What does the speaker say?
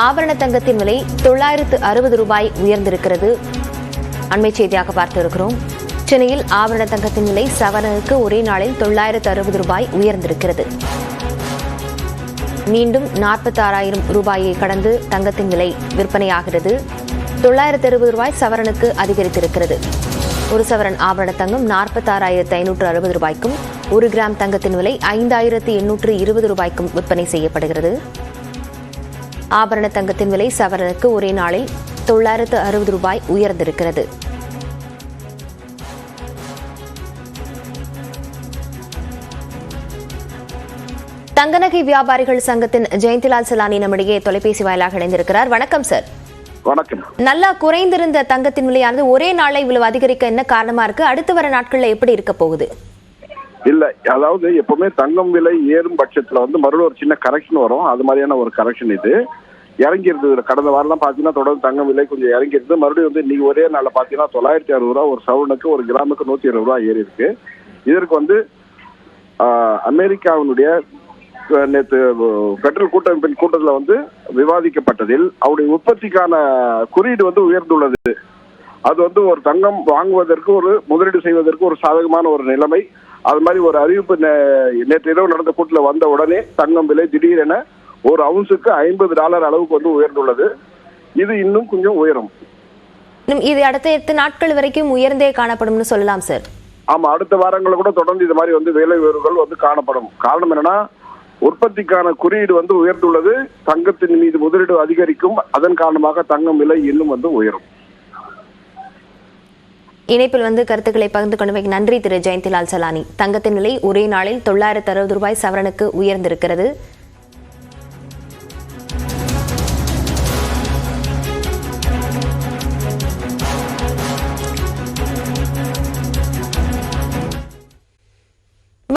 ஆபரண தங்கத்தின் விலை 960 ரூபாய் உயர்ந்திருக்கிறது. அண்மை செய்தியாக பார்த்திருக்கிறோம். சென்னையில் ஆபரண தங்கத்தின் விலை சவரனுக்கு ஒரே நாளில் 960 ரூபாய் உயர்ந்திருக்கிறது. மீண்டும் 46,000 ரூபாயை கடந்து தங்கத்தின் விலை விற்பனையாகிறது. 960 ரூபாய் சவரனுக்கு அதிகரித்திருக்கிறது. ஒரு சவரன் ஆபரண தங்கம் 46,560 ரூபாய்க்கும், 1 கிராம் தங்கத்தின் விலை 5,820 ரூபாய்க்கும் விற்பனை செய்யப்படுகிறது. ஆபரண தங்கத்தின் விலை சவரனுக்கு ஒரே நாளில் 960 ரூபாய் உயர்ந்திருக்கிறது. தங்கநகை வியாபாரிகள் சங்கத்தின் ஜெயந்திலால் சலானி நம்மிடையே தொலைபேசி வாயிலாக இணைந்திருக்கிறார். வணக்கம் சார். வணக்கம். நல்லா குறைந்திருந்த தங்கத்தின் விலையானது ஒரே நாளை இவ்வளவு அதிகரிக்க என்ன காரணமா இருக்கு? அடுத்து வர நாட்கள்ல எப்படி இருக்க போகுது? இல்ல, அதாவது எப்பவுமே தங்கம் விலை ஏறும் பட்சத்துல மறுபடியும் ஒரு சின்ன கரெக்ஷன் வரும். அது மாதிரியான ஒரு கரெக்ஷன் இது இறங்கி இருந்தது. கடந்த வாரம் பாத்தீங்கன்னா தொடர்ந்து தங்கம் விலை கொஞ்சம் இறங்கி இருந்து மறுபடியும் இன்னைக்கு ஒரே நாள்ல பாத்தீங்கன்னா 960 ரூபாய் ஒரு சவரனுக்கு, ஒரு கிராமுக்கு 120 ரூபாய் ஏறி இருக்கு. இதற்கு அமெரிக்காவினுடைய நேற்று பெட்ரோல் கூட்டமைப்பின் கூட்டத்தில் விவாதிக்கப்பட்டதில் அவருடைய உற்பத்திக்கான குறியீடு உயர்ந்துள்ளது. அது ஒரு தங்கம் வாங்குவதற்கு, ஒரு முதலீடு செய்வதற்கு ஒரு சாதகமான ஒரு நிலைமை. அது மாதிரி ஒரு அறிவிப்பு நேற்று இரவு நடந்த கூட்டத்தில் வந்த உடனே தங்கம் விலை திடீரென ஒரு அவுன்ஸுக்கு $50 அளவுக்கு உயர்ந்துள்ளது. இது இன்னும் கொஞ்சம் உயரும். இது அடுத்த 8 நாட்கள் வரைக்கும் உயர்ந்தே காணப்படும் சொல்லலாம் சார். ஆமா, அடுத்த வாரங்களில் கூட தொடர்ந்து இது மாதிரி விலை உயர்வுகள் காணப்படும். காரணம் என்னன்னா, உற்பத்திக்கான குறியீடு உயர்ந்துள்ளது. தங்கத்தின் மீது முதலீடு அதிகரிக்கும். அதன் காரணமாக தங்கம் விலை இன்னும் உயரும். இணைப்பில் கருத்துக்களை பகிர்ந்து கொண்டமைக்கு நன்றி திரு ஜெயந்திலால் சலானி. தங்கத்தின் விலை ஒரே நாளில் 960 ரூபாய் சவரனுக்கு உயர்ந்திருக்கிறது.